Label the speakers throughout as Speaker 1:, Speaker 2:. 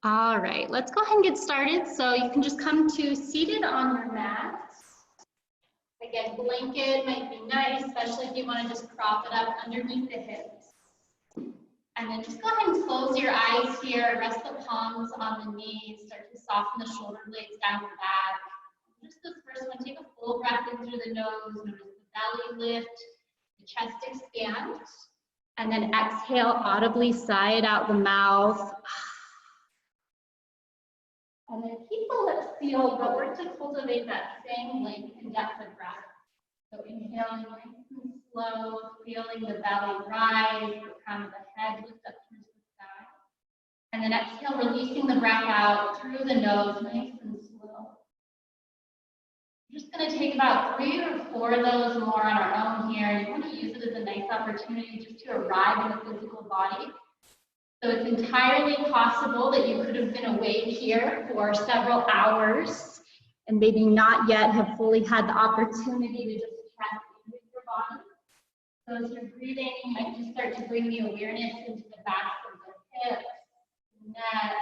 Speaker 1: All right, let's go ahead and get started. So you can just come to seated on your mat. Again, blanket might be nice, especially if you want to just prop it up underneath the hips. And then just go ahead and close your eyes here, rest the palms on the knees, start to soften the shoulder blades down the back. Just this first one, take a full breath in through the nose, notice the belly lift, the chest expand, and then exhale, audibly sigh it out the mouth. And then keep the lips sealed, but work to cultivate that same length and depth of breath. So inhaling nice and slow, feeling the belly rise, the crown of the head lift up towards the sky. And then exhale, releasing the breath out through the nose, nice and slow. We're just going to take about 3 or 4 of those more on our own here. You want to use it as a nice opportunity just to arrive in the physical body. So it's entirely possible that you could have been awake here for several hours and maybe not yet have fully had the opportunity to just check in with your body. So as you're breathing, you might just start to bring the awareness into the back of the hips, neck,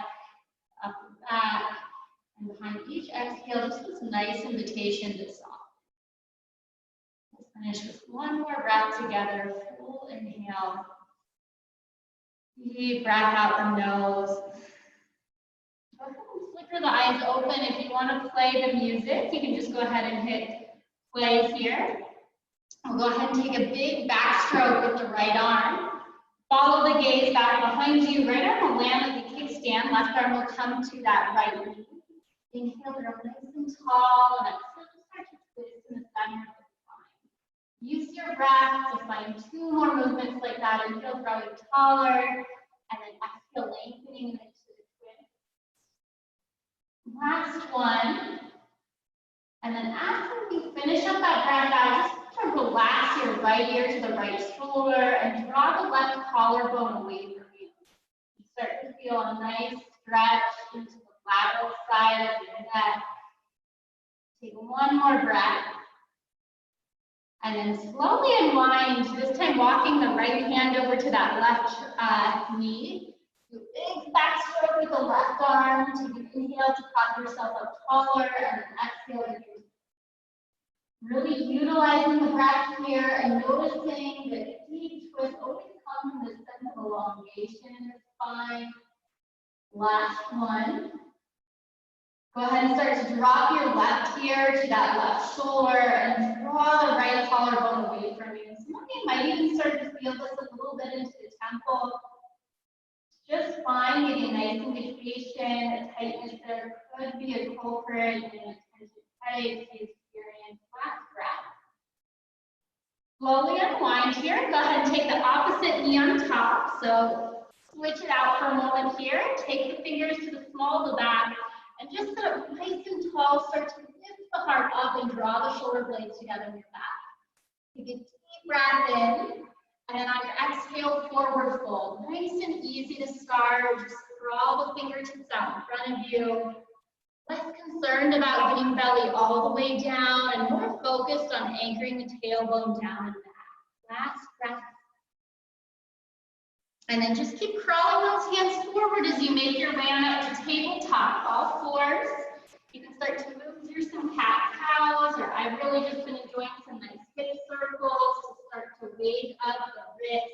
Speaker 1: up the back, and behind each exhale, just this nice invitation to soften. We'll finish with one more breath together, full inhale. Deep breath out the nose. Go ahead and flicker the eyes open. If you want to play the music, you can just go ahead and hit play here. We'll go ahead and take a big backstroke with the right arm. Follow the gaze back behind you. Right arm will land like a kickstand. Left arm will come to that right knee. Inhale, grow nice and tall, and exhale, start to twist in the center of the spine. Use your breath to find 2 more movements like that. Inhale, growing taller, and then exhale, lengthening into the twist. Last one. And then after you finish up that breath out, just start to relax your right ear to the right shoulder and draw the left collarbone away from you. You start to feel a nice stretch into the lateral side of your neck. Take one more breath. And then slowly unwind, this time walking the right hand over to that left knee. Do a big backstroke with the left arm. Take an inhale to prop yourself up taller, and then exhale. Really utilizing the breath here and noticing that deep twist always comes from this sense of elongation in the spine. Last one. Go ahead and start to drop your left ear to that left shoulder and draw the right collarbone away from you. Some of you might even start to feel this a little bit into the temple. Just fine, getting a nice indication. A tightness there could be a culprit in a tension headache you experience. Last breath. Slowly unwind here. Go ahead and take the opposite knee on top. So switch it out for a moment here. Take the fingers to the small of the back. And just sit up nice and tall, start to lift the heart up and draw the shoulder blades together in your back. Take a deep breath in, and then on your exhale, forward fold. Nice and easy to start. Just draw the fingertips out in front of you. Less concerned about getting belly all the way down and more focused on anchoring the tailbone down and back. Last breath. And then just keep crawling those hands forward as you make your way on up to tabletop, all fours. You can start to move through some cat-cows, or I've really just been enjoying some nice hip circles to start to wake up the wrists.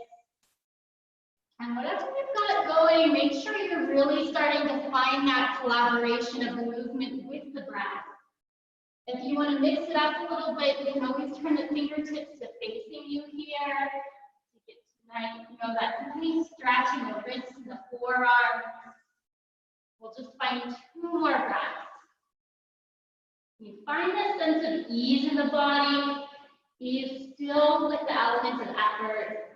Speaker 1: And whatever you've got going, make sure you're really starting to find that collaboration of the movement with the breath. If you want to mix it up a little bit, you can always turn the fingertips to facing you here. You know, that nice stretch in the wrists and the forearms. We'll just find 2 more breaths. You find that sense of ease in the body, ease still with the element of effort.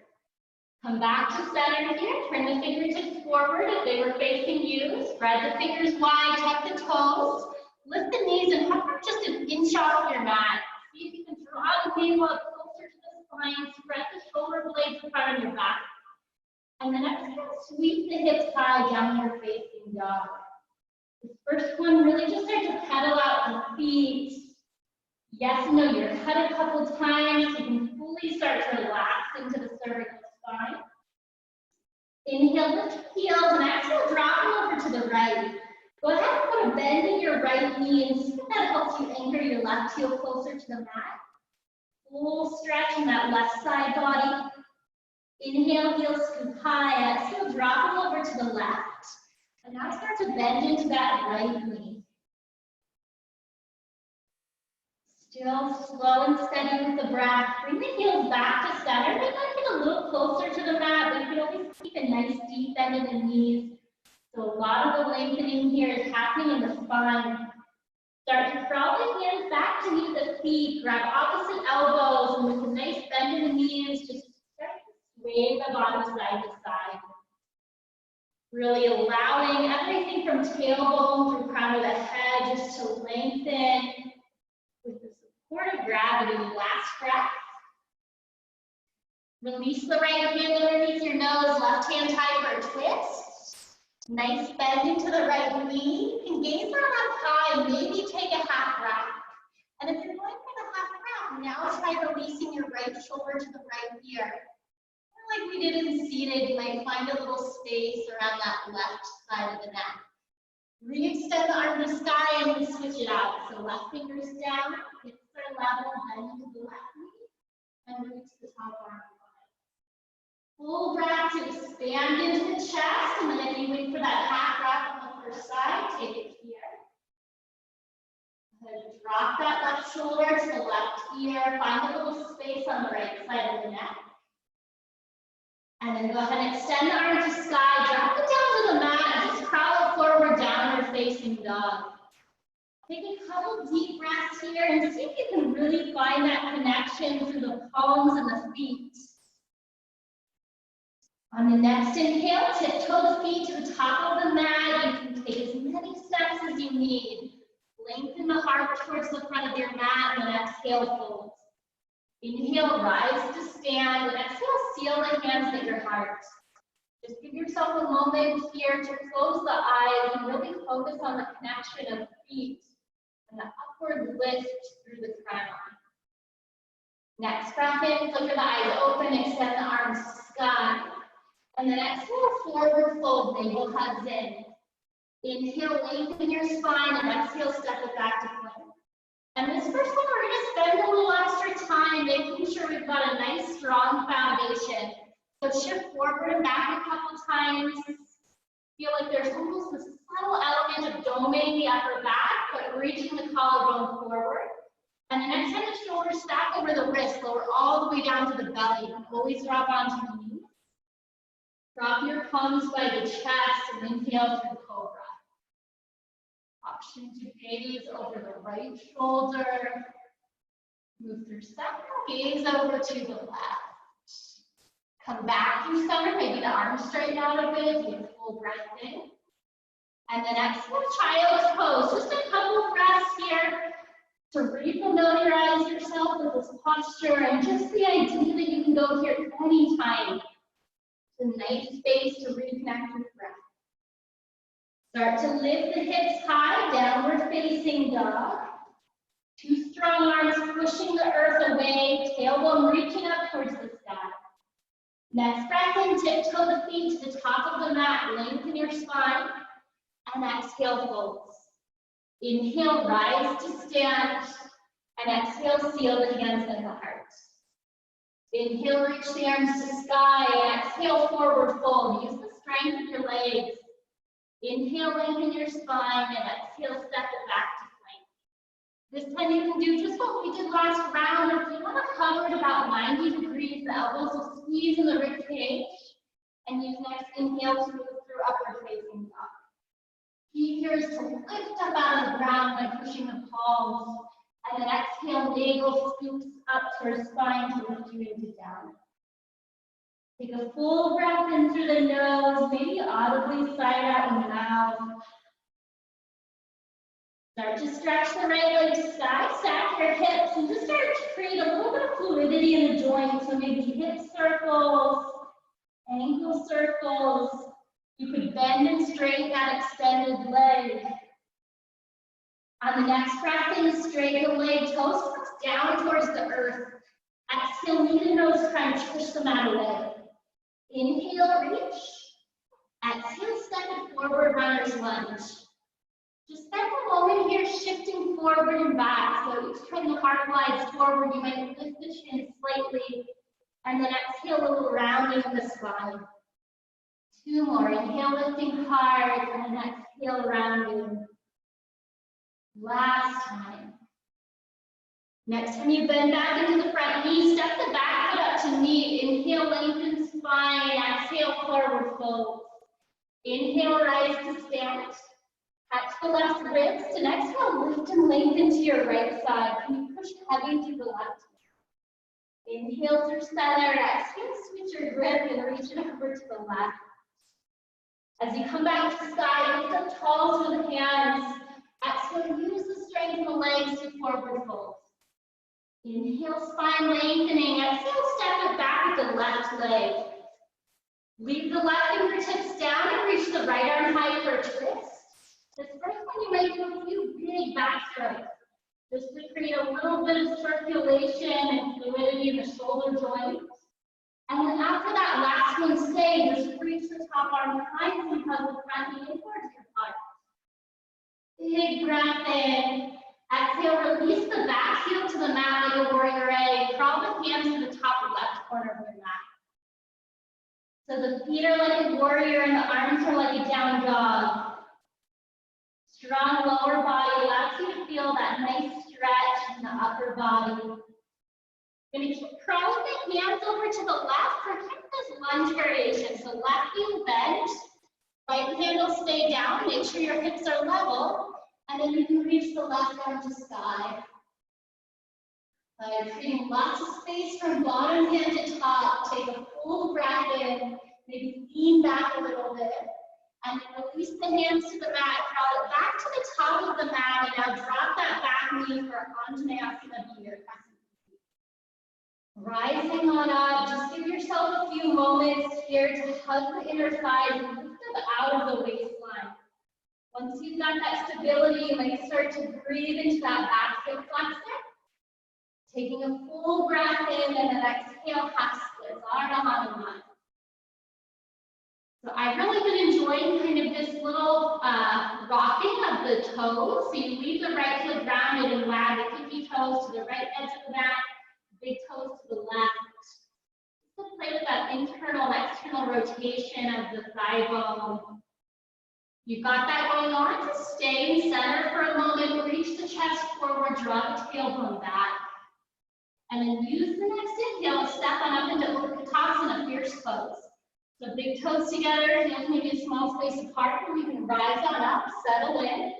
Speaker 1: Come back to center here, turn the fingertips forward if they were facing you. Spread the fingers wide, tuck the toes. Lift the knees and hover just an inch off your mat. See if you can draw the navel up closer to the spine. Spread the shoulder blades in front of your back. And then exhale, sweep the hips high, downward facing dog. This first one, really just start to pedal out the feet. Yes and no, you're cut a couple times. You can fully start to relax into the cervical spine. Inhale, lift heels, and exhale, drop them over to the right. right knee, and that helps you anchor your left heel closer to the mat. Full stretch in that left side body. Inhale, heel scoop high. Exhale, drop it over to the left. And now start to bend into that right knee. Still slow and steady with the breath. Bring the heels back to center. They might get a little closer to the mat, but you can always keep a nice deep bend in the knees. So a lot of the lengthening here is happening in the spine. Start to crawl the hands back to meet the feet. Grab opposite elbows, and with a nice bend in the knees, just start to sway the body side to side. Really allowing everything from tailbone through crown of the head just to lengthen with the support of gravity. Last breath. Release the right hand underneath your nose, left hand tight for a twist. Nice bend into the right knee. You can gaze around up high, maybe take a half wrap. And if you're going for the half wrap, now try releasing your right shoulder to the right ear. Like we did in seated, you might find a little space around that left side of the neck. Re-extend the arm to sky and then switch it out. So left fingers down, hips are level, bend into the left knee, and reach the top arm. Full breath to expand into the chest, and then if you wait for that half wrap on the first side, take it here. Then drop that left shoulder to the left ear, find a little space on the right side of the neck. And then go ahead and extend the arm to sky, drop it down to the mat, and just crawl it forward, downward facing dog. Take a couple deep breaths here and see if you can really find that connection through the palms and the feet. On the next inhale, tiptoe the feet to the top of the mat. You can take as many steps as you need. Lengthen the heart towards the front of your mat, and then exhale, fold. Inhale, rise to stand, and exhale, seal the hands at your heart. Just give yourself a moment here to close the eyes and really focus on the connection of the feet and the upward lift through the crown. Next breath in, flicker the eyes open, extend the arms to sky. And then exhale, forward fold, navel hugs in. Inhale, lengthen your spine, and exhale, step it back to plank. And this first one, we're going to spend a little extra time making sure we've got a nice, strong foundation. So shift forward and back a couple times. Feel like there's almost a subtle element of doming the upper back, but reaching the collarbone forward. And then extend the shoulders, stack over the wrist, lower all the way down to the belly. Always drop onto the knees. Drop your palms by the chest and inhale through cobra. Option to gaze over the right shoulder. Move through center, gaze over to the left. Come back through center, maybe the arms straighten out a bit, take a full breath in. And then exhale, child's pose. Just a couple breaths here to refamiliarize yourself with this posture and just the idea that you can go here anytime. It's a nice space to reconnect with breath. Start to lift the hips high, downward facing dog. Two strong arms pushing the earth away, tailbone reaching up towards the sky. Next breath in, tiptoe the feet to the top of the mat, lengthen your spine, and exhale, folds. Inhale, rise to stand, and exhale, seal the hands at the heart. Inhale, reach the arms to sky, and exhale, forward fold. Use the strength of your legs. Inhale, lengthen your spine, and exhale, step it back to plank. This time you can do just what we did last round, or if you want to hover at about 90 degrees, the elbows will squeeze in the rib cage, and use next inhale to move through upward facing dog. Key here is to lift up out of the ground by pushing the palms, and then exhale, navel scoops up towards spine to lift you into down. Take a full breath in through the nose, maybe audibly sigh out in the mouth. Start to stretch the right leg to sky, stack your hips, and just start to create a little bit of fluidity in the joints. So maybe hip circles, ankle circles. You could bend and straighten that extended leg. On the next breath in, straighten the leg, toes press down towards the earth. Exhale, knee to nose crunch, push the mat away. Inhale, reach. Exhale, step it forward, runner's lunge. Just spend a moment here shifting forward and back. So each time the heart glides forward, you might lift the chin slightly, and then exhale a little rounding of the spine. 2 more. Inhale, lifting hard, and then exhale, rounding. Last time. Next time you bend back into the front knee, step the back foot up to knee. Inhale, lengthen spine. Exhale, forward fold. Inhale, rise to stand. Catch the left ribs, and exhale, lift and lengthen to your right side. Can you push heavy to the left? Inhale through center. Exhale, switch your grip and reach it over to the left. As you come back to side, lift up tall through the hands. Exhale, use the strength in the legs to forward fold. Inhale, spine lengthening. Exhale, step it back with the left leg. Leave the left fingertips down and reach the right arm high for a twist. This first one, you might do a few big back strokes, just to create a little bit of circulation and fluidity in the shoulder joints. And then after that last one, stay, just reach the top arm behind you and hug the front knee in towards your heart. Big breath in. Exhale, release the back heel to the mat like a warrior A. Crawl the hands to the top left corner of your mat. So the feet are like a warrior and the arms are like a down dog. Strong lower body allows you to feel that nice stretch in the upper body. You're going to keep crawling the hands over to the left for kind of this lunge variation. So left heel bend, right hand will stay down. Make sure your hips are level. And then you can reach the left arm to side. Creating lots of space from bottom hand to top. Take a full breath in. Maybe lean back a little bit. And then release the hands to the mat. Crawl it back to the top of the mat. And now drop that back knee for Anjaneyasana here. Rising on up. Just give yourself a few moments here to hug the inner thighs and lift them out of the waistline. Once you've got that stability, you might start to breathe into that back hip flexor. Taking a full breath in and then exhale, half splits. Ardha Hanuman. So I've really been enjoying kind of this little rocking of the toes. So you leave the right foot grounded and wag the pinky toes to the right edge of the mat, big toes to the left. Just to play with that internal and external rotation of the thigh bone. You've got that going on, to stay in center for a moment, reach the chest forward, draw the tailbone back. And then use the next inhale to step on up into Utkatasana, fierce pose. So big toes together, heels maybe a small space apart, and you can rise on up, settle in.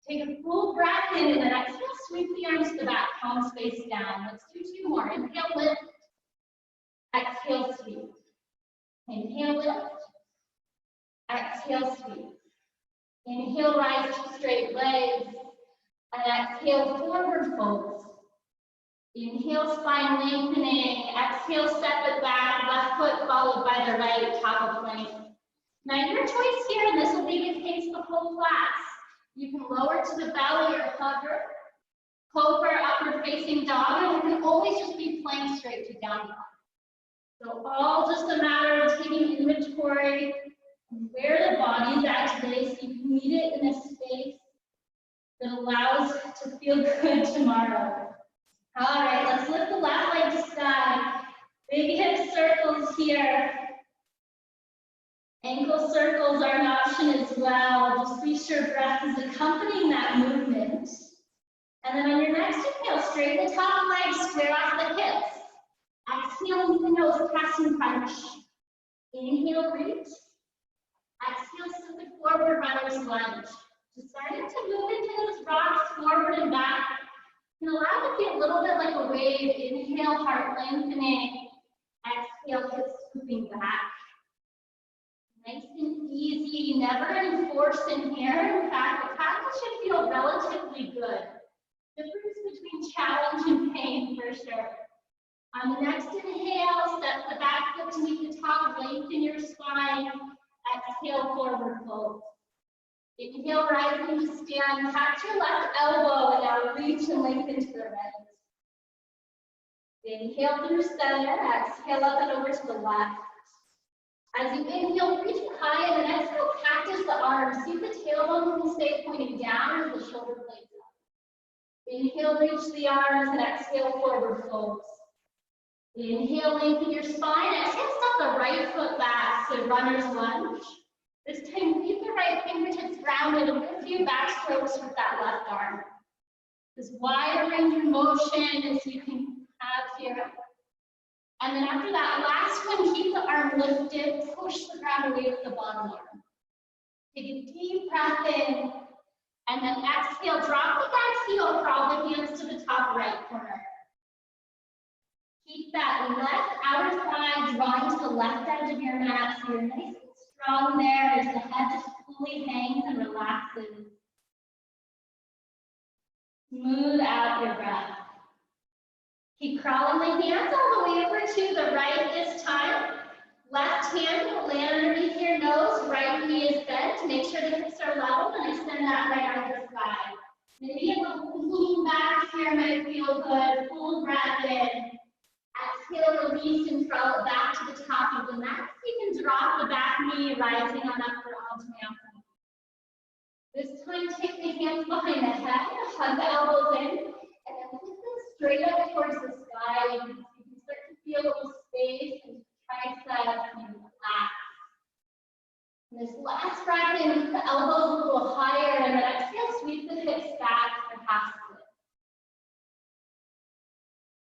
Speaker 1: Take a full breath in, and then exhale, sweep the arms to the back, palms face down. Let's do 2 more. Inhale, lift. Exhale, sweep. Inhale, lift. Exhale, sweep. Inhale, rise to straight legs. And exhale, forward folds. Inhale, spine lengthening. Exhale, step it back. Left foot followed by the right, top of plank. Now your choice here, and this will be the case the whole class. You can lower to the belly or hover, cobra, upward facing dog, and you can always just be plank straight to down dog. So all just a matter of taking inventory of where the body's at today, so you can meet it in a space that allows to feel good tomorrow. All right, let's lift the left leg to sky. Big hip circles here. Ankle circles are an option as well. Just be sure breath is accompanying that movement. And then on your next inhale, straighten the top leg, square off the hips. Exhale, lean the nose, passing punch. Inhale, reach. Exhale, step it forward, runner's lunge. Just starting to move into those rocks forward and back. You can allow it to be a little bit like a wave. Inhale, heart lengthening. Exhale, hips scooping back. Nice and easy, never any force in here. In fact, the practice should feel relatively good. Difference between challenge and pain for sure. On the next inhale, step the back foot to meet the top, lengthen your spine. Exhale, forward fold. Inhale, rising to stand. Catch your left elbow and now reach and lengthen to the right. Inhale through center. Exhale up and over to the left. As you inhale, reach high, and then exhale, cactus the arms. See if the tailbone can stay pointing down as the shoulder blades up. Inhale, reach the arms, and exhale, forward folds. Inhale, lengthen your spine. Exhale, step the right foot back, so runner's lunge. This time, keep the right fingertips grounded and a few back strokes with that left arm. As wide range of motion as you can have here. And then after that last one, keep the arm lifted, push the ground away with the bottom arm. Take a deep breath in, and then exhale, drop the back heel, crawl the hands to the top right corner. Keep that left outer thigh drawing to the left edge of your mat, so you're nice and strong there as the head just fully hangs and relaxes. Smooth out your breath. Keep crawling the hands all the way over to the right this time. Left hand will land underneath your nose, right knee is bent. Make sure the hips are level and extend that right arm to the side. Maybe a little lean back here might feel good. Full breath in. Exhale, release, and crawl it back to the top of the mat. You can drop the back knee, rising on up for Uttanasana. This time, take the hands behind the head, hug the elbows in, and then lift them straight up towards the sky. You can start to feel a little space and triceps and relax. And this last breath in, lift the elbows a little higher, and then exhale, sweep the hips back for half split.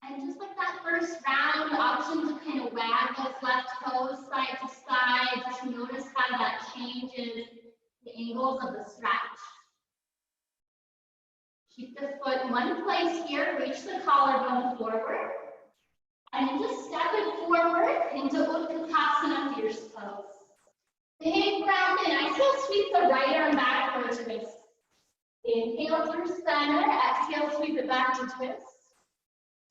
Speaker 1: And just like that first round, option to kind of wag those left toes side to side. Just notice how that changes the angles of the stretch. Keep the foot in one place here, reach the collarbone forward. And then just step it forward into Uttanasana for your pose. Big breath in, exhale, sweep the right arm back for a twist. Inhale through center, exhale, sweep it back to twist.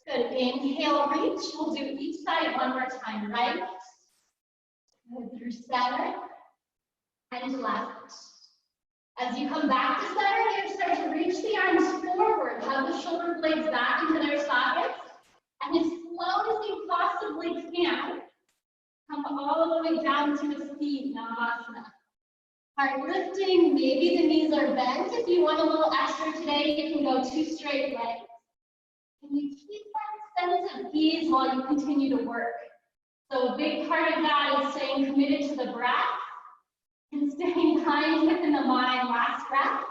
Speaker 1: Good, inhale, reach. We'll do each side one more time, right? Good, through center and left. As you come back to center, you start to reach the arms forward, hug the shoulder blades back into their sockets, and as slow as you possibly can, come all the way down to a seat, Navasana. Heart lifting, maybe the knees are bent. If you want a little extra today, you can go 2 straight legs. Can you keep that sense of ease while you continue to work? So a big part of that is staying committed to the breath and staying kind within the mind. Last breath.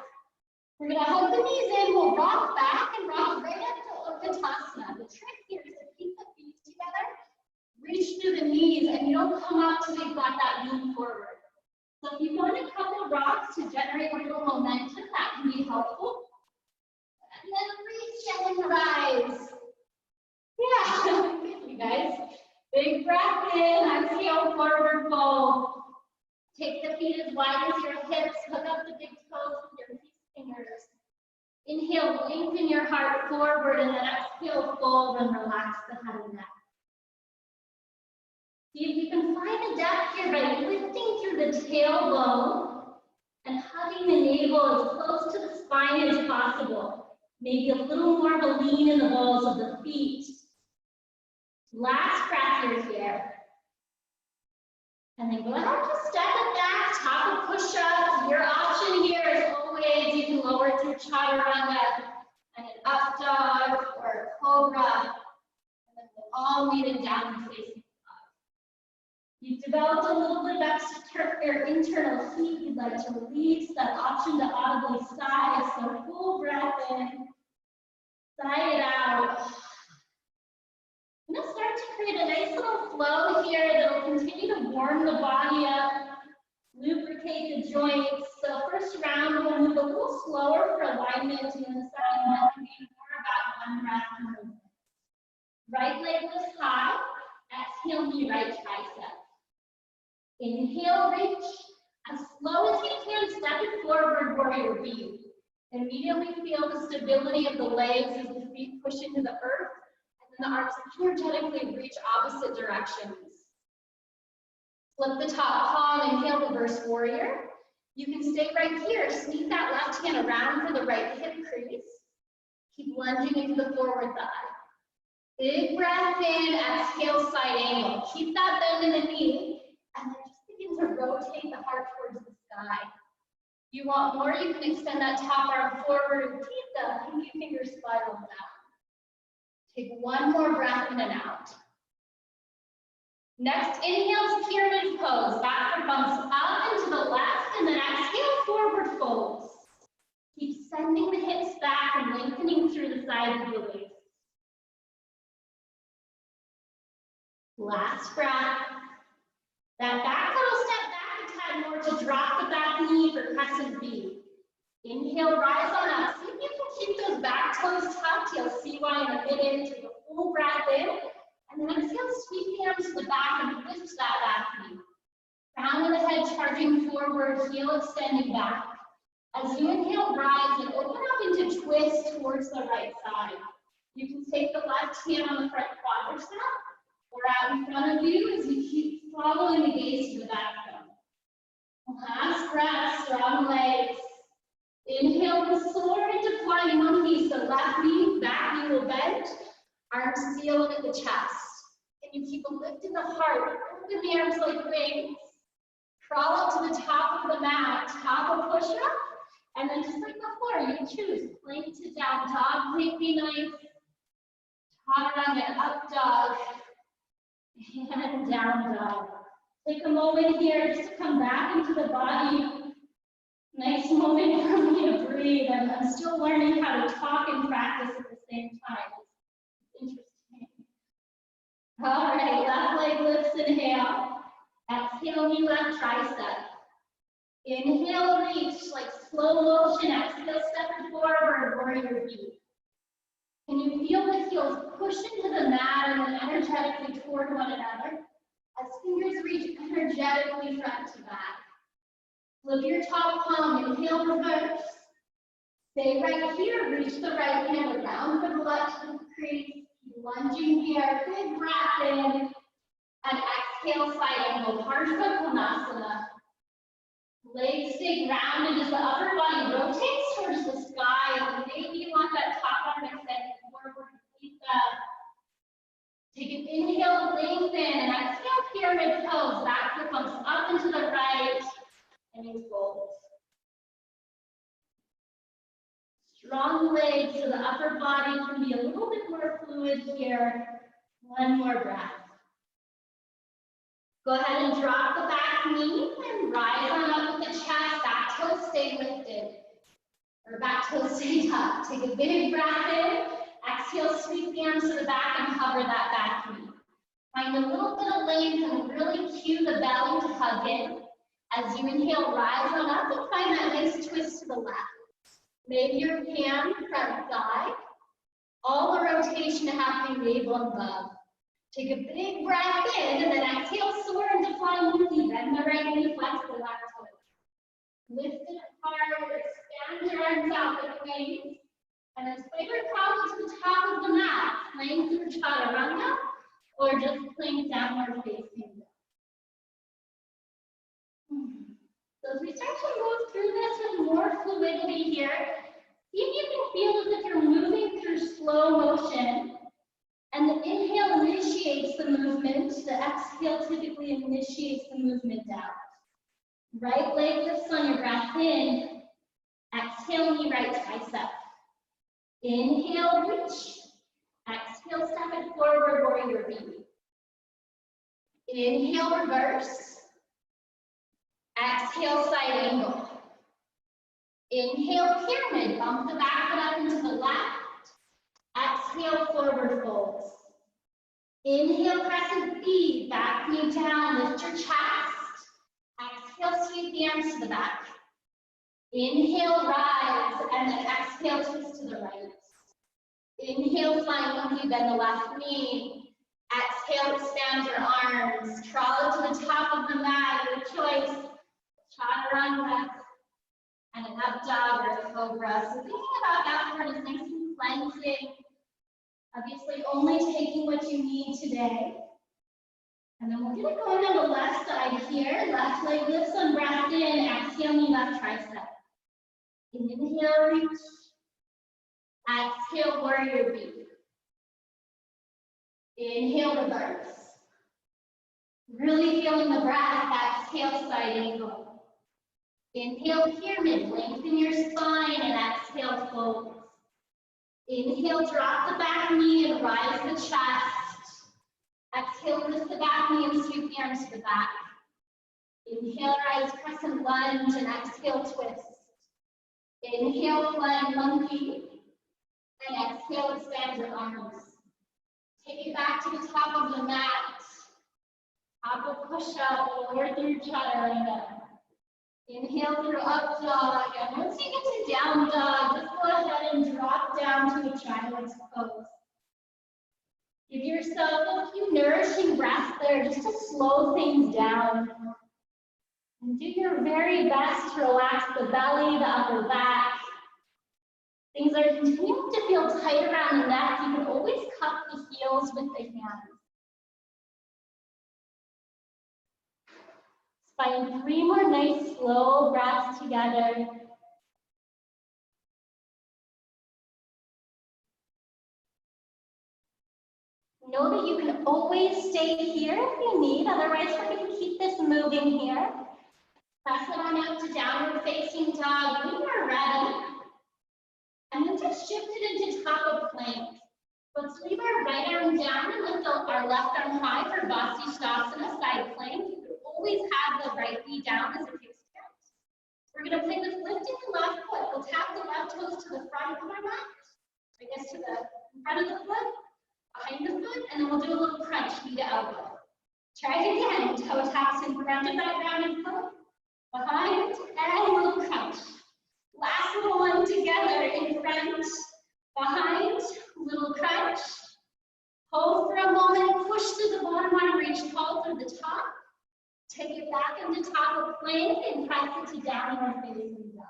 Speaker 1: We're going to hug the knees in. We'll rock back and rock right up to Uttanasana. The trick here is to keep the feet together, reach through the knees, and you don't come up till you've got that lean forward. So if you've done a couple of rocks to generate a little momentum, that can be helpful. And then reach and rise. Yeah, you guys. Big breath in, exhale, forward fold. Take the feet as wide as your hips, hook up the big toes with your fingers. Inhale, lengthen your heart forward, and then exhale, fold and relax the head and neck. See if you can find the depth here by lifting through the tailbone and hugging the navel as close to the spine as possible. Maybe a little more of a lean in the balls of the feet. Last breath here. And then go ahead and just step it back, top of push-ups. Your option here is always you can lower through chaturanga and an up dog or a cobra. And then we'll all meet in down facing dog. You've developed a little bit of internal heat. You'd like to release that option to audibly sigh. So full breath in, sigh it out. I'm going to start to create a nice little flow here that will continue to warm the body up, lubricate the joints. So first round, we'll move a little slower for alignment to the side, and that can be more about one breath per movement. Right leg lifts high, exhale, knee right tricep. Inhale, reach. As slow as you can, step it forward, warrior B. Immediately feel the stability of the legs as the feet push into the earth. And the arms energetically reach opposite directions. Flip the top palm, inhale, reverse warrior. You can stay right here. Sneak that left hand around for the right hip crease. Keep lunging into the forward thigh. Big breath in, exhale, side angle. Keep that bend in the knee, and then just begin to rotate the heart towards the sky. You want more, you can extend that top arm forward and keep the pinky finger spiral down. Take one more breath in and out. Next, inhale is pyramid pose. Back foot bumps up and to the left, and then exhale, forward folds. Keep sending the hips back and lengthening through the sides of your waist. Last breath. That back foot will step back a tad more to drop the back knee for crescent V. Inhale, rise on up. See if you can keep those back toes tucked. You'll see why in a minute. Take a full breath in. And then exhale, sweep the arms to the back and lift that back knee. Crown of the head charging forward, heel extending back. As you inhale, rise and open up into twist towards the right side. You can take the left hand on the front quadricep or out in front of you as you keep following the gaze to the back bone. Last breath, strong legs. Inhale to soar into flying monkey. So left knee, back knee will bend. Arms seal at the chest. Can you keep a lift in the heart? Open the arms like wings. Crawl up to the top of the mat. Top of push-up. And then just like before, you choose. Plank to down dog. Plank be nice. Chaturanga up dog. And down dog. Take a moment here just to come back into the body. Nice moment for me to breathe. I'm still learning how to talk and practice at the same time. It's interesting. All right, left leg lifts, inhale. Exhale, knee left tricep. Inhale, reach like slow motion. Exhale, step it forward, warrior V. Can you feel the heels push into the mat and then energetically toward one another? As fingers reach energetically front to back. Flip your top palm, inhale, reverse. Stay right here, reach the right hand around for the left crease. Lunging here, big breath in, and exhale, side angle, Parsva Konasana. Legs stay grounded as the upper body rotates towards the sky, and maybe you want that top arm extended forward. Keep that. Take an inhale, lengthen, and exhale, pyramid pose. Back foot comes up and to the right, and you fold. Strong legs so the upper body can be a little bit more fluid here. One more breath. Go ahead and drop the back knee and rise on up with the chest. Back toes stay lifted. Or back toes stay tucked. Take a big breath in. Exhale, sweep the arms to the back and cover that back knee. Find a little bit of length and really cue the belly to hug in. As you inhale, rise on up and find that nice twist to the left. Maybe your hand, front thigh. All the rotation happening navel and above. Take a big breath in and then exhale, soar into flying monkey. Bend the right knee, flex the left foot. Lift it apart, expand your arms out like wings. And then sway your palms to the top of the mat. Plank through chaturanga or just plank downward facing. So as we start to move through this with more fluidity here, see if you can feel as if you're moving through slow motion. And the inhale initiates the movement. The exhale typically initiates the movement out. Right leg lifts on your breath in. Exhale, knee right tricep. Inhale, reach. Exhale, step it forward, warrior V. Inhale, reverse. Exhale, side angle. Inhale, pyramid. Bump the back foot up into the left. Exhale, forward folds. Inhale, crescent V. Back knee down. Lift your chest. Exhale, sweep the arms to the back. Inhale, rise. And then exhale, twist to the right. Inhale, flying monkey, bend the left knee. Exhale, expand your arms. Crawl to the top of the mat, your choice. Chaturanga. And an up dog or a cobra. So thinking about that part is nice and cleansing. Obviously, only taking what you need today. And then we're going to go on the left side here. Left leg lifts on breath in. Exhale, knee left tricep. Inhale, reach. Exhale, warrior V. Inhale, reverse. Really feeling the breath. Exhale, side angle. Inhale, pyramid, lengthen your spine, and exhale, fold. Inhale, drop the back knee and rise the chest. Exhale, lift the back knee and sweep the arms to the back. Inhale, rise, crescent lunge, and exhale, twist. Inhale, flying monkey, and exhale, expand your arms. Take it back to the top of the mat. Top of push-up, lower through chaturanga. Inhale through up dog, and once you get to down dog, just go ahead and drop down to a child's pose. Give yourself a few nourishing breaths there just to slow things down. And do your very best to relax the belly, the upper back. Things are continuing to feel tight around the neck. You can always cup the heels with the hands. Find 3 more nice slow breaths together. Know that you can always stay here if you need, otherwise we're going to keep this moving here. Press it on up to downward facing dog when you're ready. And then just shift it into top of plank. Let's leave our right arm down and lift our left arm high for Vasisthasana, side plank. You can always have the right knee down as a kickstand. We're going to play with lifting the left foot. We'll tap the left toes to the front of our mat, I guess to the front of the foot, behind the foot, and then we'll do a little crunch, knee to elbow. Try it again. Toe taps in front of that rounded foot, behind, and a little crunch. Last little one together, in front, behind, little crunch. Hold for a moment, push to the bottom arm, reach tall through the top. Take it back into top of plank and press it to downward facing dog.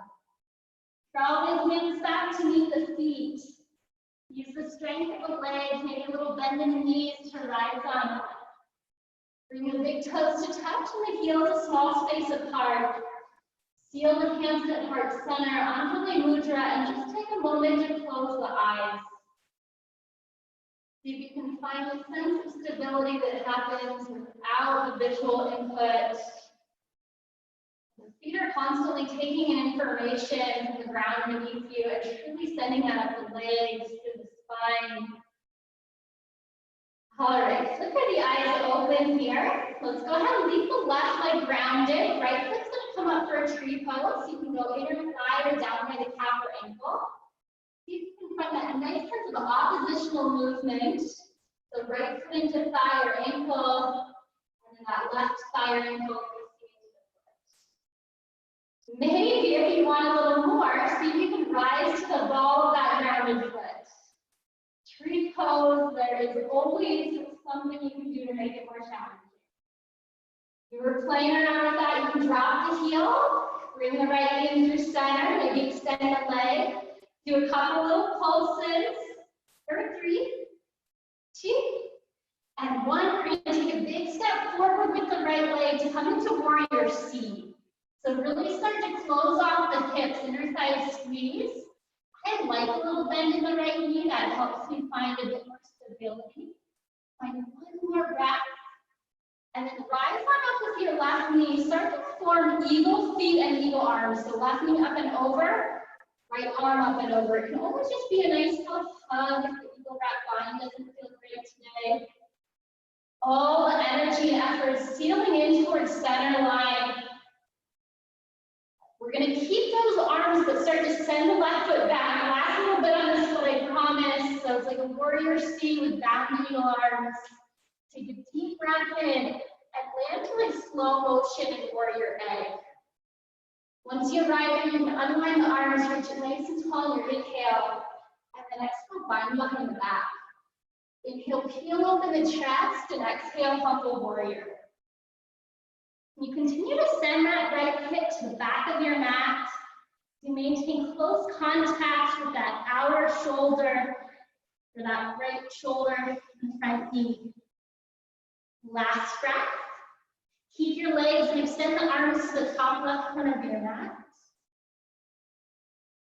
Speaker 1: Draw the hands back to meet the feet. Use the strength of the legs, maybe a little bend in the knees to rise on up. Bring the big toes to touch and the heels a small space apart. Seal the hands at heart center, Anjali Mudra, and just take a moment to close the eyes. See if you can find a sense of stability that happens without the visual input. The feet are constantly taking in information from the ground beneath you and truly sending that up the legs, through the spine. All right, look for the eyes open here. Let's go ahead and leave the left leg grounded. Right foot's going to come up for a tree pose. You can go inner thigh or down by the calf or ankle. See if you can find that nice sense of oppositional movement. So right foot into thigh or ankle, and then that left thigh or ankle facing into the foot. Maybe if you want a little more, see if you can rise to the ball of that grounded foot. Tree pose, there is always something you can do to make it more challenging. If you were playing around with that, you can drop the heel, bring the right knee through center, maybe extend the leg, do a couple little pulses, for 3, 2, and 1. We're going to take a big step forward with the right leg to come into warrior C. So really start to close off the hips, inner thigh squeeze. I like a little bend in the right knee, that helps me find a bit more stability. Find 1 more breath. And then rise on up with your left knee. Start to form eagle feet and eagle arms. So left knee up and over, right arm up and over. It can always just be a nice little hug if the eagle wrap bind doesn't feel great today. All the energy and effort sealing in towards center line. We're going to keep those arms, but start to send the left foot back. Last little bit on this foot, I promise. So it's like a warrior C with bound eagle arms. Take a deep breath in and land to like slow motion in warrior A. Once you arrive here, you can unwind the arms, reach it nice and tall in your inhale, and then exhale, bind behind the back. Inhale, peel open the chest, and exhale, humble warrior. You continue to send that right hip to the back of your mat. You maintain close contact with that outer shoulder, or that right shoulder and front knee. Last breath. Keep your legs and extend the arms to the top left corner of your mat.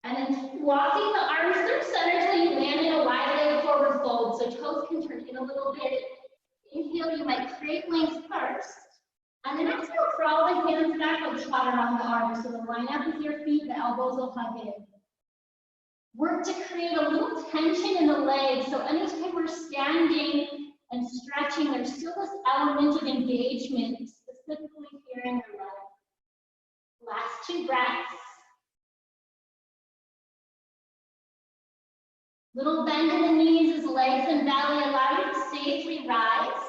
Speaker 1: And then walking the arms through center till you land in a wide leg forward fold. So toes can turn in a little bit. Inhale, you might create length first. And then exhale, crawl the hands back like trot around the arms. So they'll line up with your feet, the elbows will hug in. Work to create a little tension in the legs. So anytime we're standing and stretching, there's still this element of engagement, specifically here in your leg. Last 2 breaths. Little bend in the knees as legs and belly allow you to safely rise.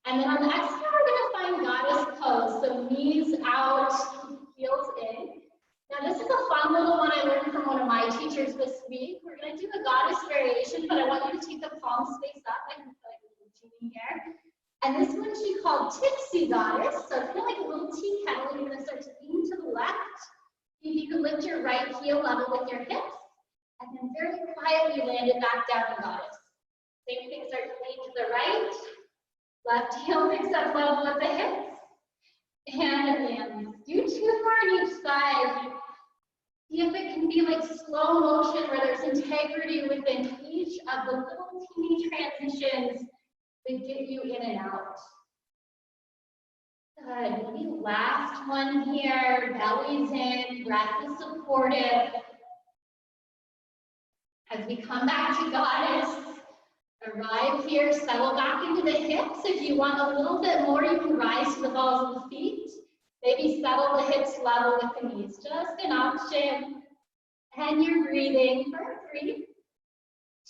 Speaker 1: And then on the exhale, we're going to find goddess pose. So knees out, heels in. Now this is a fun little one I learned from one of my teachers this week. We're going to do a goddess variation, but I want you to take the palms face up. I can feel like a little genie here. And this one she called tipsy goddess. So feel like a little tea kettle. You're going to start to lean to the left. If you can lift your right heel level with your hips. And then very quietly land it back down in goddess. Same thing, start to lean to the right. Left heel picks up level with the hips. And land. Do 2 more on each side. See if it can be like slow motion where there's integrity within each of the little teeny transitions that get you in and out. Good. Maybe last one here. Belly's in. Breath is supportive. As we come back to goddess, arrive here, settle back into the hips. If you want a little bit more, you can rise to the balls of the feet. Maybe settle the hips level with the knees, just an option. And you're breathing for 3,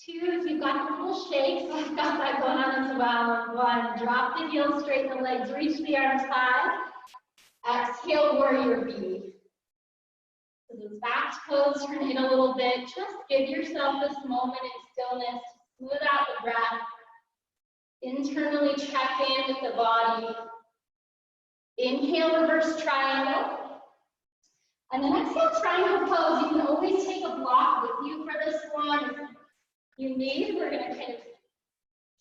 Speaker 1: 2, if you've got the little shakes, I've got that going on as well. 1, drop the heels, straighten the legs, reach the arms high. Exhale, warrior B. So those back toes turn in a little bit. Just give yourself this moment in stillness to smooth out the breath. Internally check in with the body. Inhale, reverse triangle. And then exhale, triangle pose. You can always take a block with you for this one. If you need, we're going to kind of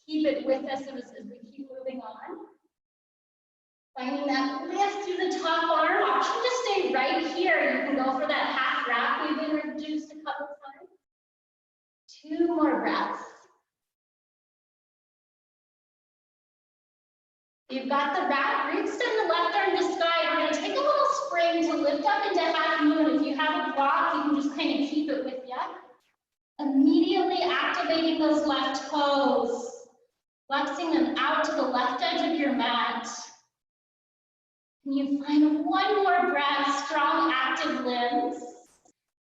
Speaker 1: keep it with us as we keep moving on. Finding that lift through the top arm. Option to stay right here. You can go for that half wrap we've introduced a couple times. 2 more breaths. You've got the wrap. Extend the left arm to sky. We're going to take a little spring to lift up into half moon. If you have a block, you can just kind of keep it with you. Immediately activating those left toes. Flexing them out to the left edge of your mat. Can you find 1 more breath, strong active limbs?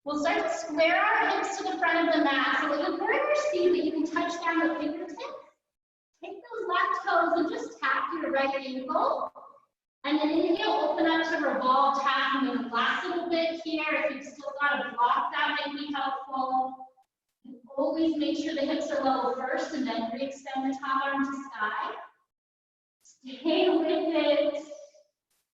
Speaker 1: We'll start to square our hips to the front of the mat. So if we're in your seat, that you can touch down the fingertips. Take those left toes and just tap your right ankle. And then inhale, open up to revolve, tapping the last little bit here. If you've still got a block, that might be helpful. And always make sure the hips are level first and then re-extend the top arm to sky. Stay with it.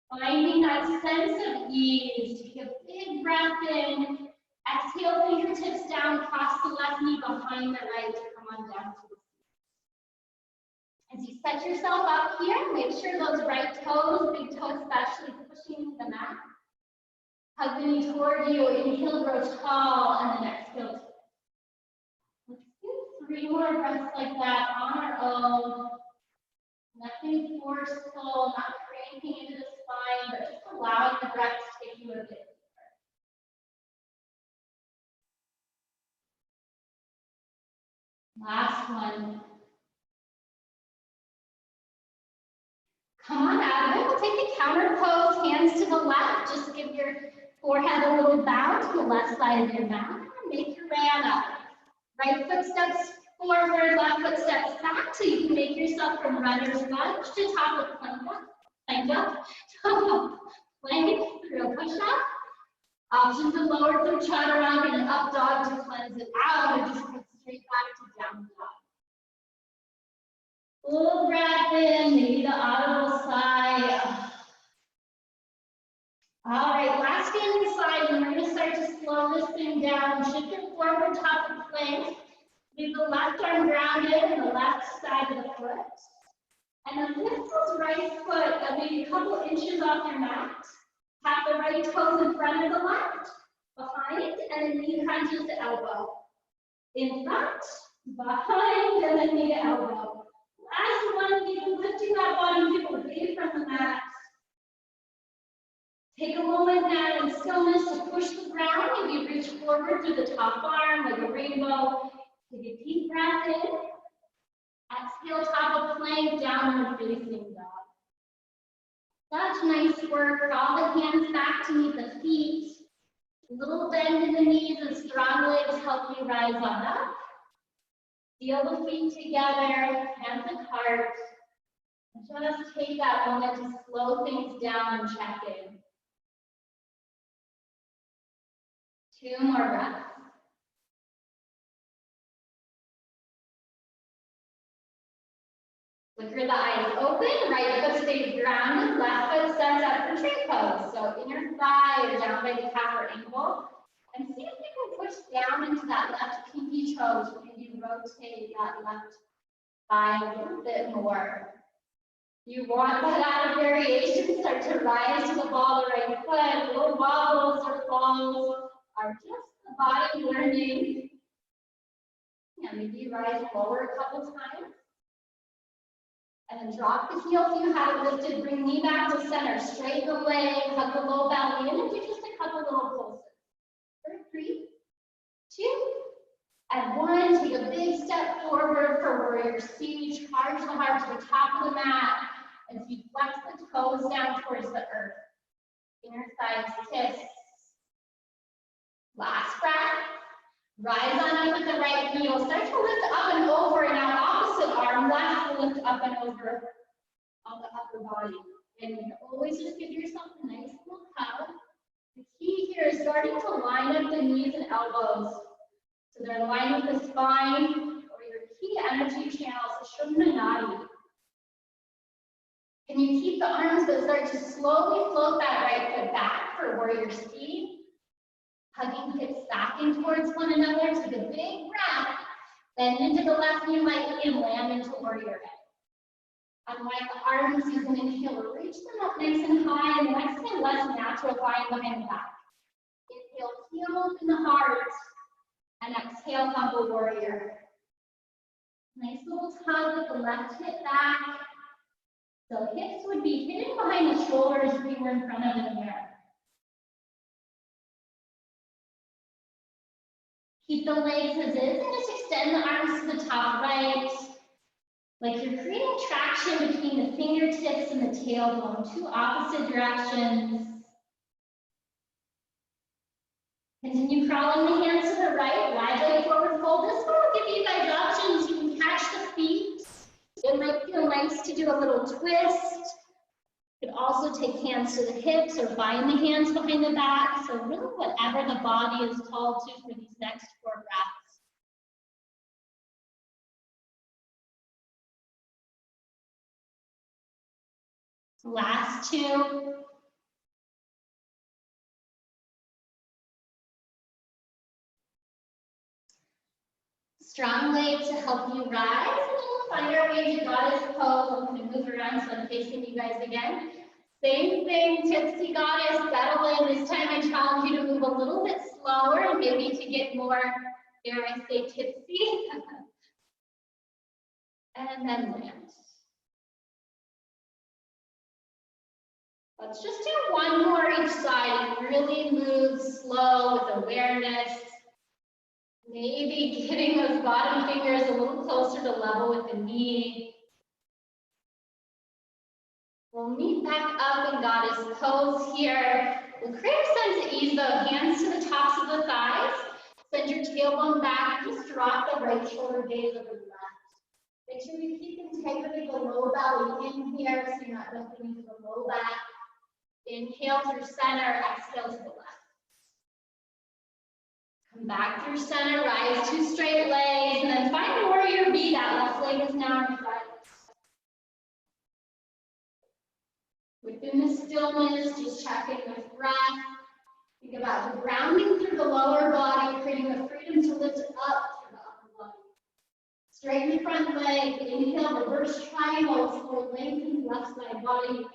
Speaker 1: Finding that sense of ease. Take a big breath in. Exhale, fingertips down, cross the left knee behind the right to come on down to the seat. As you set yourself up here, make sure those right toes, big toe especially, pushing the mat. Hug the knee toward you. Inhale, grow tall, and then exhale. Let's do 3 more breaths like that on our own. Nothing forceful, not cranking into the spine, but just allowing the breath to take you a bit deeper. Last one. Come on out of it. We'll take the counter pose, hands to the left. Just give your forehead a little bow to the left side of your mat. And make your way on up. Right foot steps forward, left foot steps back, so you can make yourself from runner's lunge to top of plank up, plank through a push-up. Option to lower through chaturanga and up dog to cleanse it out, or just head straight back to down dog. Full breath in, maybe the audible sigh. All right, last standing side, and we're going to start to slow this thing down. Shift it forward, top of plank. Leave the left arm grounded and the left side of the foot. And then lift those right foot maybe a couple inches off your mat. Tap the right toes in front of the left, behind, and then knee crunches to elbow. In front, behind, and then knee to elbow. Last one, keep lifting that bottom hip away from the mat. Take a moment now in stillness to push the ground. Maybe reach forward through the top arm like a rainbow. Take a deep breath in. Exhale, top of plank, downward facing dog. Such nice work. Draw the hands back to meet the feet. A little bend in the knees and strong legs help you rise on up. Feel the feet together, hands at heart. And just take that moment to slow things down and check in. 2 more breaths. Flicker the eyes open, right foot stays grounded, left foot steps up for tree pose. So inner thigh or down by the calf or ankle. And see if you can push down into that left pinky toe to maybe rotate that left thigh a little bit more. You want that out of variation, start to rise to the ball of the right foot. Little wobbles or falls are just the body learning. Yeah, maybe rise lower a couple times. And then drop the heels you have lifted, bring knee back to center, straighten the leg, hug the low belly in, and do just a couple little pulses. 3, 2, and 1. Take a big step forward for warrior C. Charge the heart to the top of the mat as you flex the toes down towards the earth. Inner thighs kiss. Last breath. Rise on up with the right heel. Start to lift up and over. And now opposite arm, left will lift up and over on the upper body. And you can always just give yourself a nice little hug. The key here is starting to line up the knees and elbows. So they're in line with the spine or your key energy channels, Shaelyn-60mins. Can you keep the arms but start to slowly float that right foot back for warrior C? Hugging hips stacking towards one another. Take a big breath. Bend into the left knee lightly and land into warrior A. Unwind the arms. You can inhale, reach them up nice and high, and exhale, less natural lying behind the back. Inhale, heel open the heart, and exhale, humble warrior. Nice little tug with the left hip back. So hips would be hidden behind the shoulders if you were in front of the mirror. Keep the legs as is and just extend the arms to the top right. Like you're creating traction between the fingertips and the tailbone, 2 opposite directions. Continue crawling the hands to the right, wide leg forward fold. This one will give you guys options. You can catch the feet. It might feel nice to do a little twist. You could also take hands to the hips or bind the hands behind the back. So really whatever the body is called to for these next 4 breaths. Last 2. Strong legs to help you rise. And we'll find our way to goddess pose. I'm going to move around so I'm facing you guys again. Same thing, tipsy goddess, settle in. This time I challenge you to move a little bit slower and maybe to get more, dare I say, tipsy. And then land. Let's just do 1 more each side. Really move slow with awareness. Maybe getting those bottom fingers a little closer to level with the knee. We'll meet back up in goddess pose here. We'll create a sense of ease though. Hands to the tops of the thighs. Send your tailbone back. Just drop the right shoulder gaze over the left. Make sure you keep integrity of the low belly in here so you're not dumping into the low back. Inhale through center, exhale to the left. Come back through center, rise 2 straight legs, and then find warrior B. That left leg is now in front. Within the stillness, just checking with breath. Think about the grounding through the lower body, creating the freedom to lift up through the upper body. Straighten the front leg, inhale, reverse triangle, slow lengthen left side body.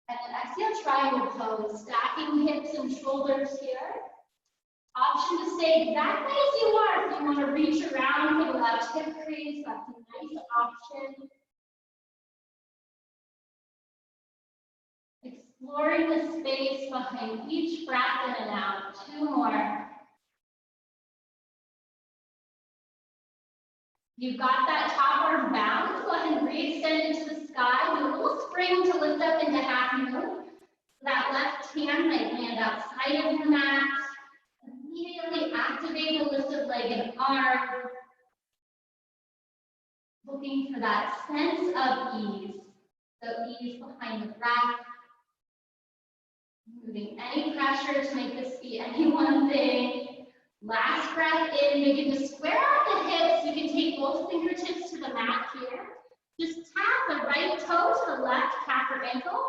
Speaker 1: And then exhale, triangle pose, stacking hips and shoulders here. Option to stay exactly as you are. If you want to reach around for the left hip crease, that's a nice option. Exploring the space behind each breath in and out. 2 more. You've got that top arm bound. Go ahead and re-extend into the sky. Do a little spring to lift up into half moon. That left hand might land outside of your mat. Immediately activate the lifted leg and arm. Looking for that sense of ease. So ease behind the breath. Moving any pressure to make this be any one thing. Last breath in, begin to square out the hips. You can take both fingertips to the mat here. Just tap the right toe to the left calf or ankle.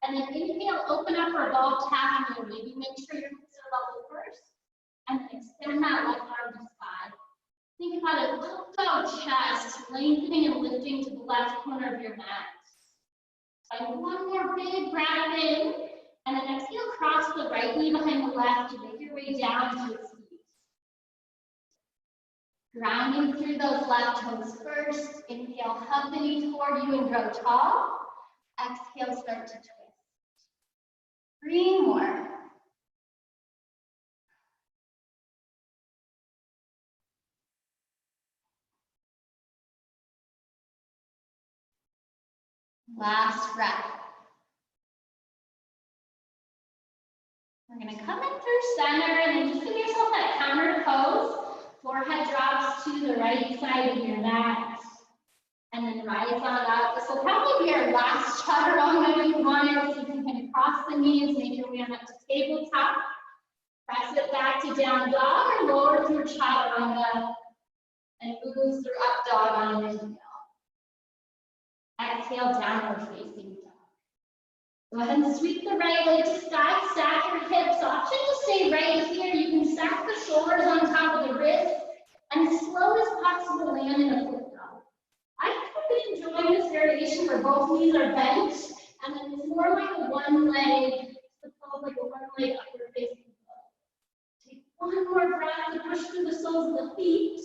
Speaker 1: And then inhale, open up for ball tap. Maybe make sure your hips are level first. And then extend that left arm to sky. Think about a puffed out chest, lengthening and lifting to the left corner of your mat. Find one more big breath in. And then exhale, cross the right knee behind the left to make your way down to its feet. Grounding through those left toes first. Inhale, hug the knee toward you and grow tall. Exhale, start to twist. 3 more. Last breath. We're going to come in through center and then just give yourself that counter pose. Forehead drops to the right side of your mat. And then rise on up. This will probably be our last chaturanga if you want it. So you can kind of cross the knees, make your way on up to tabletop. Press it back to down dog or lower through chaturanga. And move through up dog on an inhale. Exhale, downward facing dog. Go ahead and sweep the right leg to sky, stack your hips. Option to stay right here. You can stack the shoulders on top of the wrists and as slow as possible land in a flip dog. I've been enjoying this variation where both knees are bent and then it's more like a one leg, it's called like a one leg upward facing dog. Take one more breath to push through the soles of the feet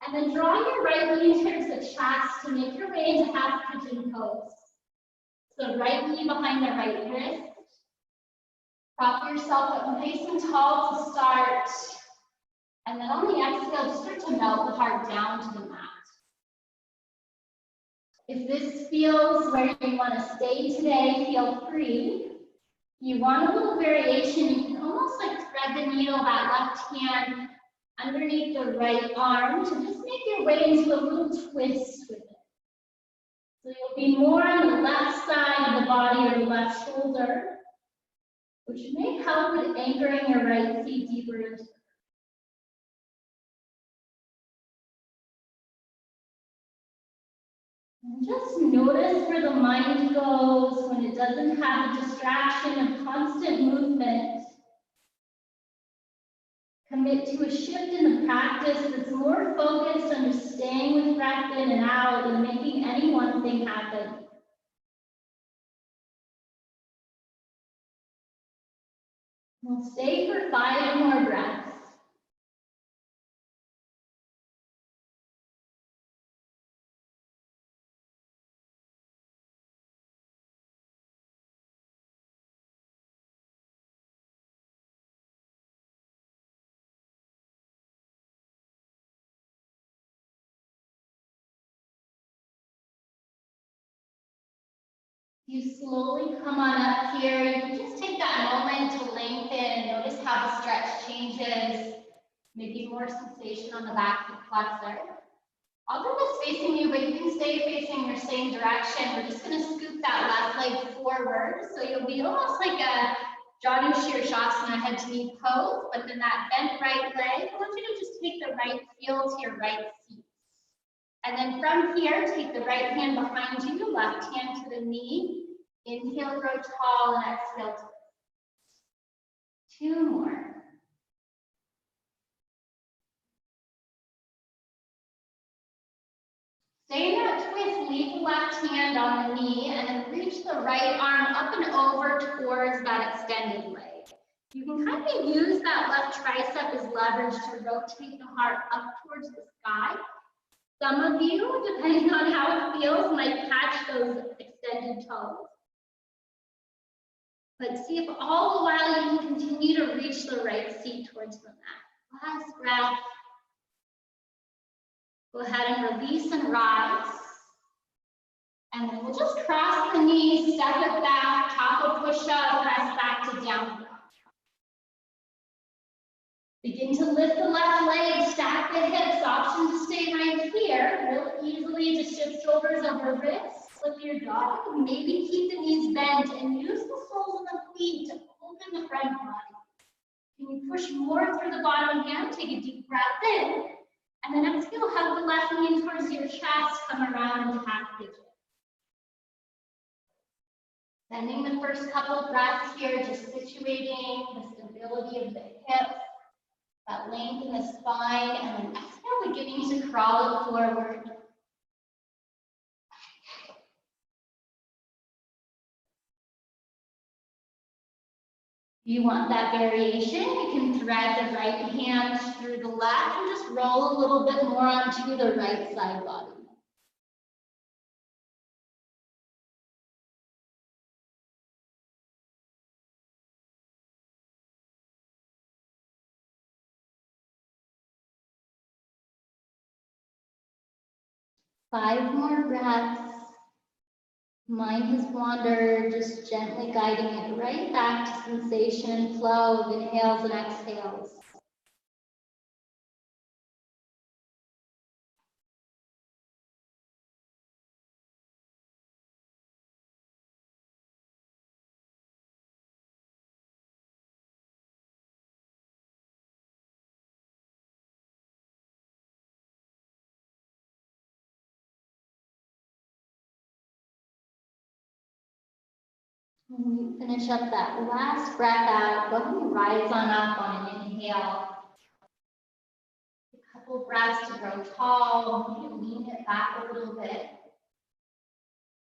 Speaker 1: and then draw your right knee towards the chest to make your way into half pigeon pose. So right knee behind the right wrist. Prop yourself up nice and tall to start. And then on the exhale, just start to melt the heart down to the mat. If this feels where you want to stay today, feel free. You want a little variation, you can almost like thread the needle, that left hand underneath the right arm to just make your way into a little twist with it. So you'll be more on the left side of the body or the left shoulder, which may help with anchoring your right feet deeper into the earth. And just notice where the mind goes when it doesn't have the distraction of constant movement. Commit to a shift in the practice that's more focused on just staying with breath in and out and making any one thing happen. We'll stay for 5 more breaths. You slowly come on up here. You can just take that moment to lengthen and notice how the stretch changes. Maybe more sensation on the back foot flexor. I'll do this facing you, but you can stay facing your same direction. We're just going to scoop that left leg forward. So you'll be almost like a Janu Shirshasana head to knee pose, but then that bent right leg, I want you to just take the right heel to your right seat. And then from here, take the right hand behind you, left hand to the knee. Inhale, grow tall, and exhale, twist. 2 more. Stay in that twist, leave the left hand on the knee, and then reach the right arm up and over towards that extended leg. You can kind of use that left tricep as leverage to rotate the heart up towards the sky. Some of you, depending on how it feels, might catch those extended toes. But see if all the while you can continue to reach the right seat towards the mat. Last breath. Go ahead and release and rise. And then we'll just cross the knees, step it back, taco push-up, press back to down dog. Begin to lift the left leg, stack the hips, option to stay right here. Real easily, just shift shoulders over wrists, flip your dog, maybe keep the knees bent and use the soles of the feet to open the front body. Can you push more through the bottom hand? Take a deep breath in, and then exhale, hug the left knee towards your chest, come around into half pigeon. Spending the first couple of breaths here, just situating the stability of the hips, that length in the spine, and then exhale, beginning to crawl it forward. If you want that variation, you can thread the right hand through the left and just roll a little bit more onto the right side body. Five more breaths. Mind has wandered, just gently guiding it right back to sensation and flow of inhales and exhales. When we finish up that last breath out, go ahead and rise on up on an inhale. A couple breaths to grow tall. You can lean it back a little bit.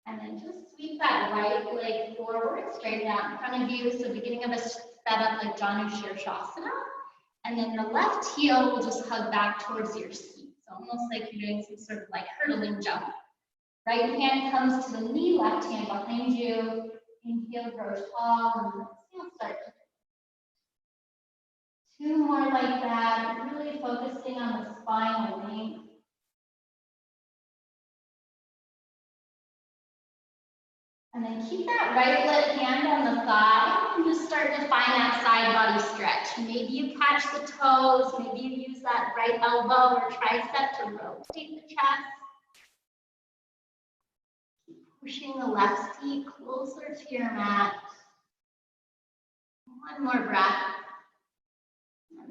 Speaker 1: And then just sweep that right leg forward, straight out in front of you. So beginning of a setup like Janu Shirshasana. And then the left heel will just hug back towards your seat. So almost like you're doing some sort of like hurdling jump. Right hand comes to the knee, left hand behind you. Inhale, grow tall, and exhale, start. Two more like that, really focusing on the spinal length. And then keep that right left hand on the thigh and just start to find that side body stretch. Maybe you catch the toes, maybe you use that right elbow or tricep to rotate the chest. Pushing the left feet closer to your mat. One more breath.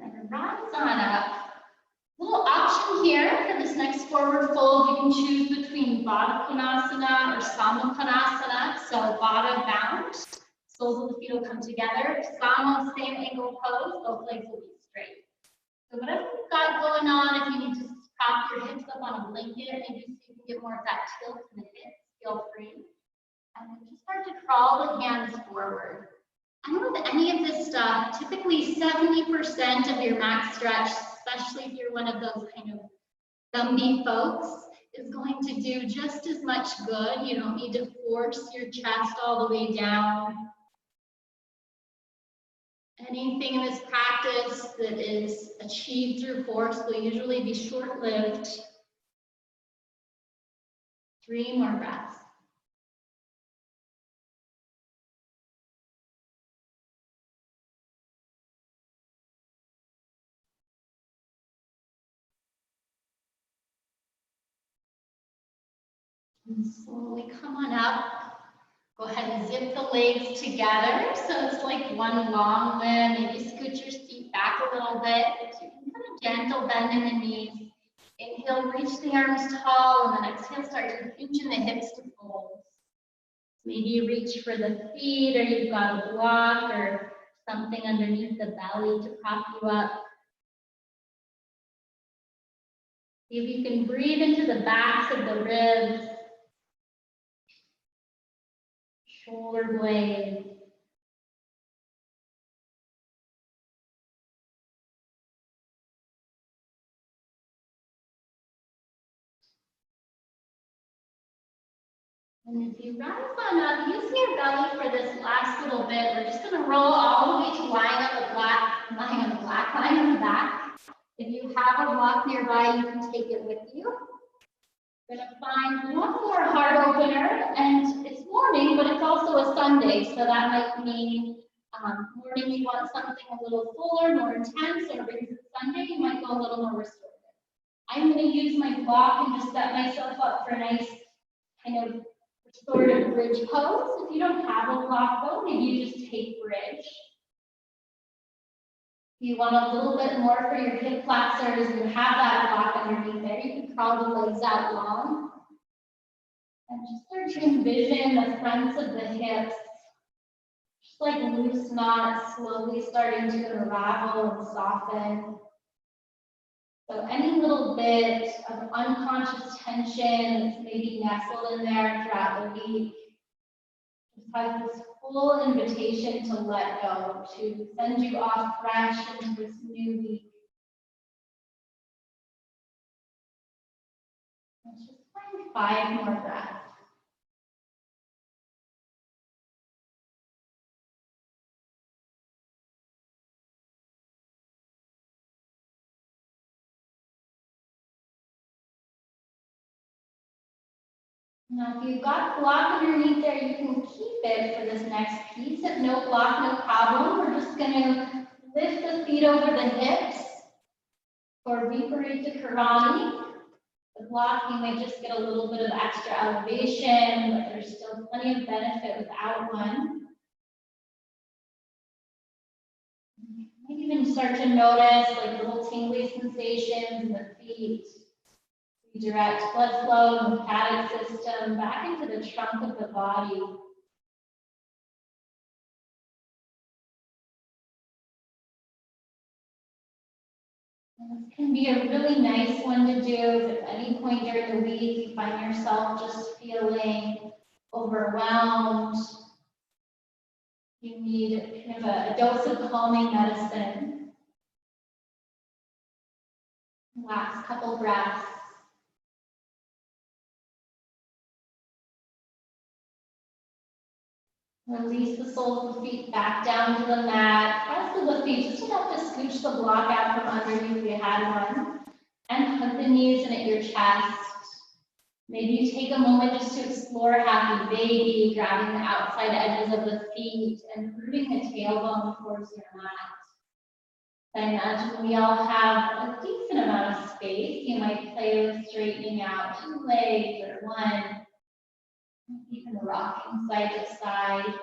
Speaker 1: And then rise on up. Little option here for this next forward fold. You can choose between Baddha Konasana or Sama Konasana. So Baddha bound, soles of the feet will come together. Sama, same angle pose, both legs will be straight. So whatever you've got going on, if you need to prop your hips up on a blanket, maybe so you can get more of that tilt in the hips. Feel free. And then just start to crawl the hands forward. And with any of this stuff, typically 70% of your max stretch, especially if you're one of those kind of Gumby folks, is going to do just as much good. You don't need to force your chest all the way down. Anything in this practice that is achieved through force will usually be short-lived. 3 more breaths. And slowly come on up. Go ahead and zip the legs together. So it's like one long limb. Maybe scoot your seat back a little bit. So you can kind of gentle bend in the knees. Inhale, reach the arms tall, and then exhale, start to hinge in the hips to fold. Maybe you reach for the feet, or you've got a block or something underneath the belly to prop you up. See if you can breathe into the backs of the ribs, shoulder blades. And if you rise on up, use your belly for this last little bit. We're just going to roll all the way to lying on the black, lying on the back. If you have a block nearby, you can take it with you. We're going to find one more heart opener, and it's morning, but it's also a Sunday, so that might mean morning you want something a little fuller, more intense, or because it's Sunday, you might go a little more restorative. I'm going to use my block and just set myself up for a nice kind of restorative bridge pose. If you don't have a block though, maybe you just take bridge. If you want a little bit more for your hip flexors and you have that block underneath there, you can crawl the legs out long. And just start to envision the fronts of the hips, just like loose knots slowly starting to unravel and soften. So any little bit of unconscious tension that's maybe nestled in there throughout the week, just has this full invitation to let go, to send you off fresh into this new week. Let's just find 5 more breaths. Now, if you've got a block underneath there, you can keep it for this next piece. If no block, no problem. We're just going to lift the feet over the hips for Viparita Karani. The block, you might just get a little bit of extra elevation, but there's still plenty of benefit without one. You might even start to notice like little tingly sensations in the feet. Direct blood flow, lymphatic system back into the trunk of the body. And this can be a really nice one to do if at any point during the week you find yourself just feeling overwhelmed. You need kind of a dose of calming medicine. Last couple breaths. Release the soles of the feet back down to the mat. Press of the feet just enough to scooch the block out from underneath if you had one. And hug the knees in at your chest. Maybe you take a moment just to explore happy baby, grabbing the outside edges of the feet and rooting the tailbone towards your mat. I imagine we all have a decent amount of space. You might play with straightening out 2 legs or one. Even rocking side to side.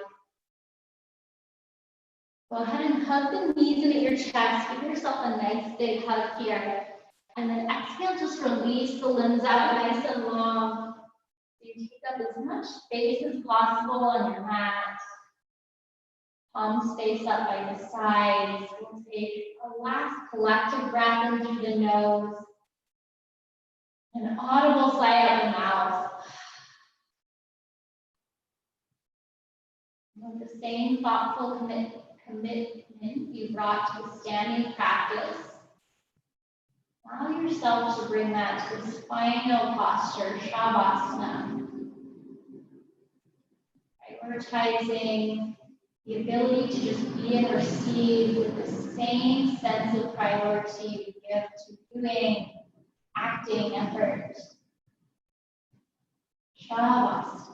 Speaker 1: Go ahead and hug the knees into your chest. Give yourself a nice big hug here. And then exhale, just release the limbs out nice and long. So you take up as much space as possible on your mat. Palms face up by the sides. We'll take a last collective breath in through the nose. An audible sigh out the mouth. With the same thoughtful commitment you brought to a standing practice, allow yourself to bring that to this final posture, Shavasana. Prioritizing the ability to just be and receive with the same sense of priority you give to doing, acting effort. Shavasana.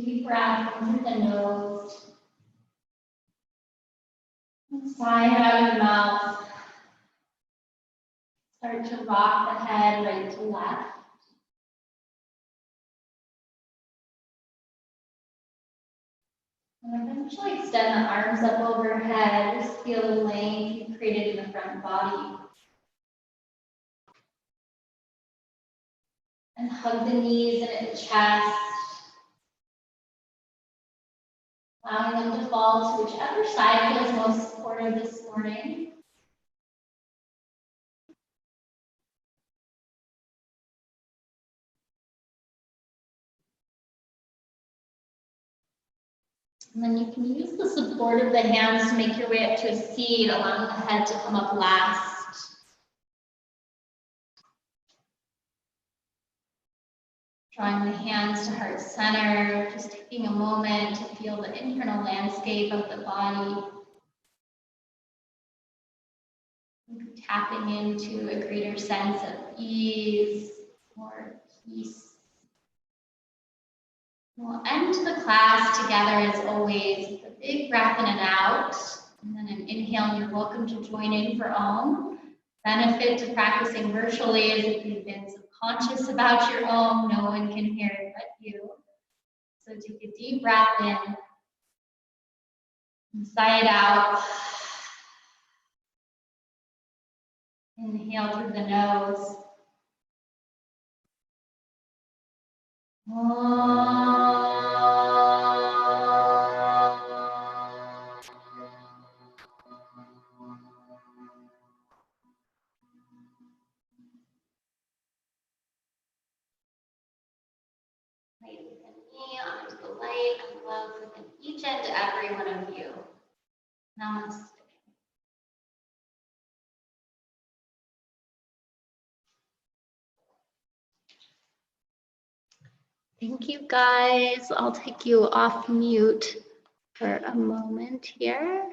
Speaker 1: Deep breath in through the nose. And sigh out of the mouth. Start to rock the head right to left. And eventually extend the arms up overhead. Just feel the length you've created in the front body. And hug the knees and the chest. Allowing them to fall to whichever side feels most supportive this morning. And then you can use the support of the hands to make your way up to a seat, allowing the head to come up last. Drawing the hands to heart center, just taking a moment to feel the internal landscape of the body. Maybe tapping into a greater sense of ease or peace. We'll end the class together as always with a big breath in and out, and then an inhale, and you're welcome to join in for Om. Benefit to practicing virtually is if you've been subconscious about your Om, no one can hear it but you. So take a deep breath in, and sigh it out. Inhale through the nose. Light within me, onto the light and love within each and every one of you. Namaste. Thank you guys. I'll take you off mute for a moment here.